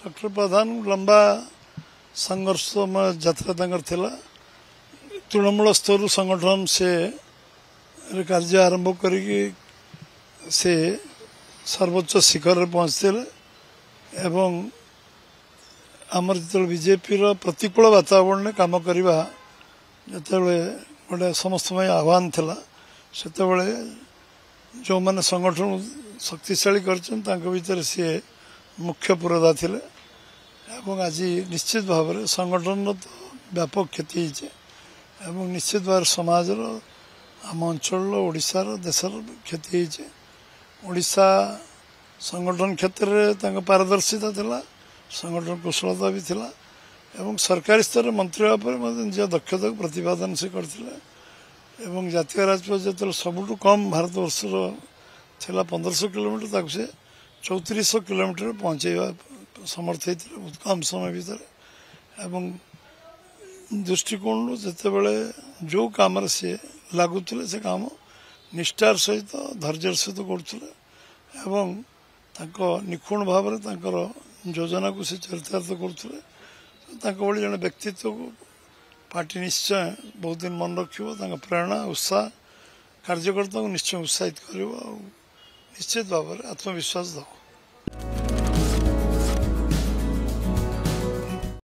Doctor प्रधान लंबा संघर्षमय यात्रा थिला तृणमूल स्तर संगठन से कार्य आरंभ करिकी से सर्वोच्च शिखर में पहुंचते एवं आमर जो बीजेपी प्रतिकूल वातावरण में काम करवा जो गोटे समस्त आह्वान थिला सेते जो मैंने संगठन शक्तिशाली कर सी मुख्य पुरोधा थिले एवं आज निश्चित भाव में संगठन तो व्यापक क्षति एवं निश्चित भाव समाज आम अंचल ओडिशार देशर क्षति ओडिशा संगठन क्षेत्र में पारदर्शिता थिला संगठन कुशलता भी थिला एवं सरकारी स्तर मंत्री निज दक्षता को प्रतिपादन से करथिले एवं जातीय राजपथ जो सबुठ कम भारत वर्षर थिला 1500 किलोमीटर ताकू से 3400 किलोमीटर पहुँचेगा समर्थ होते बहुत कम समय भितर एवं दृष्टिकोण जिते बड़े जो काम सी लगुले से काम निष्ठार सहित धैर्य सहित करुले एवं निखुण भाव योजना को से चरितार्थ करुले भाई जन व्यक्तित्व को पार्टी निश्चय बहुत दिन मन रखियो प्रेरणा उत्साह कार्यकर्ता को निश्चय उत्साहित कर निश्चित भाव में आत्मविश्वास दब।